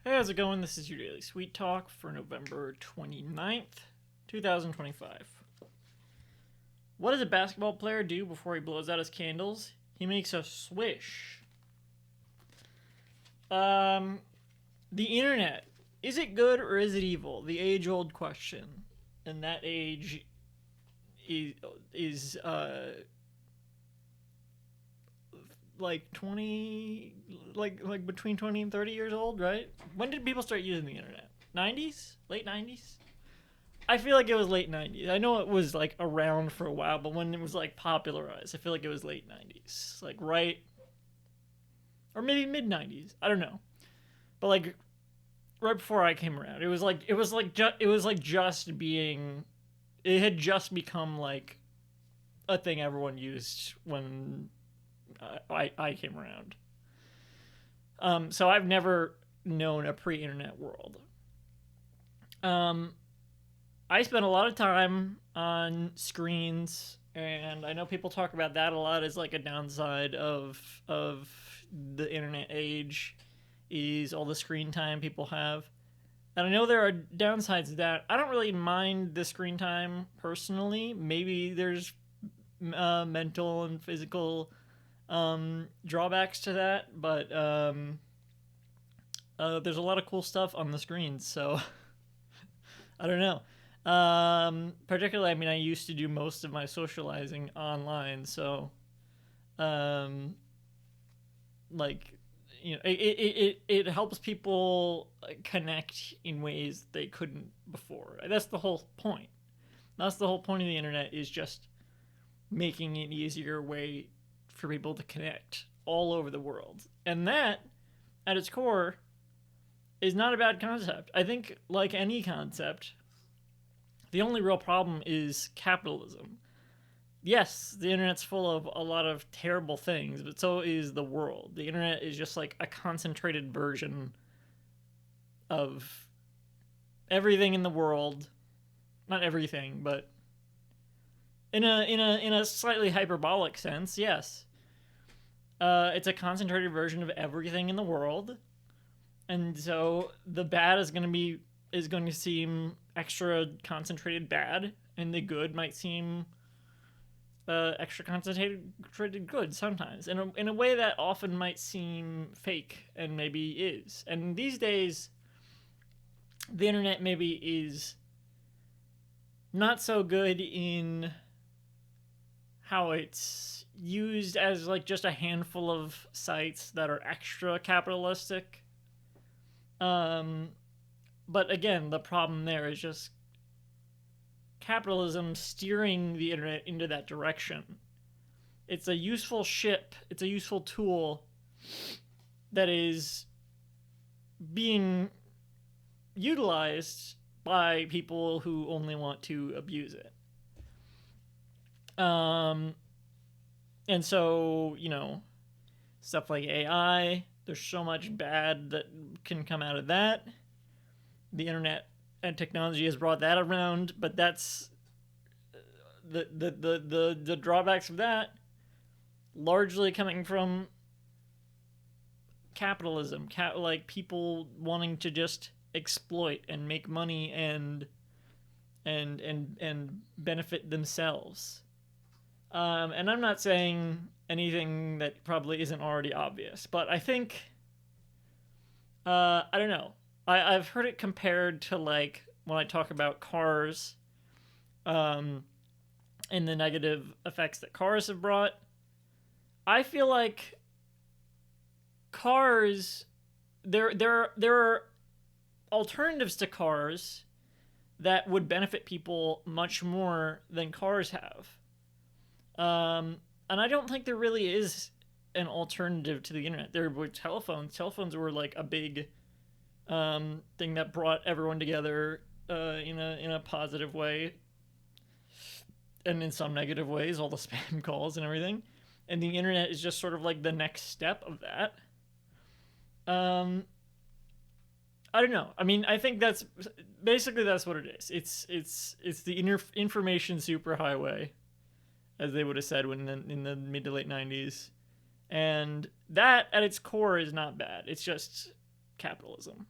Hey, how's it going? This is your Daily Sweet Talk for November 29th, 2025. What does a basketball player do before he blows out his candles? He makes a swish. Um, the internet. Is it good or is it evil? The age old question. And that age is like 20, like between 20 and 30 years old, right? When did people start using the internet? 90s? Late 90s? I feel like it was late 90s. I know it was like around for a while, but when it was like popularized, I feel like it was late 90s. Like right or maybe mid 90s. I don't know. But like right before I came around. It was like just being it had just become like a thing everyone used when I came around. So I've never known a pre-internet world. Um, I spend a lot of time on screens, and I know people talk about that a lot as like a downside of the internet age is all the screen time people have. And I know there are downsides to that. I don't really mind the screen time personally. Maybe there's mental and physical drawbacks to that, but there's a lot of cool stuff on the screens, so I don't know. Particularly, I mean, I used to do most of my socializing online, so um, like it helps people connect in ways they couldn't before. That's the whole point. That's the whole point of the internet is just making an easier way for people to connect all over the world, and that at its core is not a bad concept. I think like any concept, the only real problem is capitalism. Yes, the internet's full of a lot of terrible things, but so is the world. The internet is just like a concentrated version of everything in the world. Not everything, but in a slightly hyperbolic sense, yes. It's a concentrated version of everything in the world, and so the bad is going to seem extra concentrated bad, and the good might seem extra concentrated good sometimes, in a way that often might seem fake and maybe is. And these days, the internet maybe is not so good in how it's used as like just a handful of sites that are extra capitalistic. Um, but again, the problem there is just capitalism steering the internet into that direction. It's a useful ship, it's a useful tool that is being utilized by people who only want to abuse it. And so, stuff like AI, there's so much bad that can come out of that. The internet and technology has brought that around, but that's the drawbacks of that largely coming from capitalism, like people wanting to just exploit and make money and benefit themselves. And I'm not saying anything that probably isn't already obvious, but I think I don't know. I've heard it compared to like when I talk about cars, um, and the negative effects that cars have brought. I feel like cars there are alternatives to cars that would benefit people much more than cars have. And I don't think there really is an alternative to the internet. There were telephones. Telephones were like a big thing that brought everyone together in a positive way, and in some negative ways, all the spam calls and everything. And the internet is just sort of like the next step of that. Um, I don't know. I mean, I think that's basically that's what it is. It's the information superhighway, as they would have said when in the mid to late 90s, and that at its core is not bad. It's just capitalism.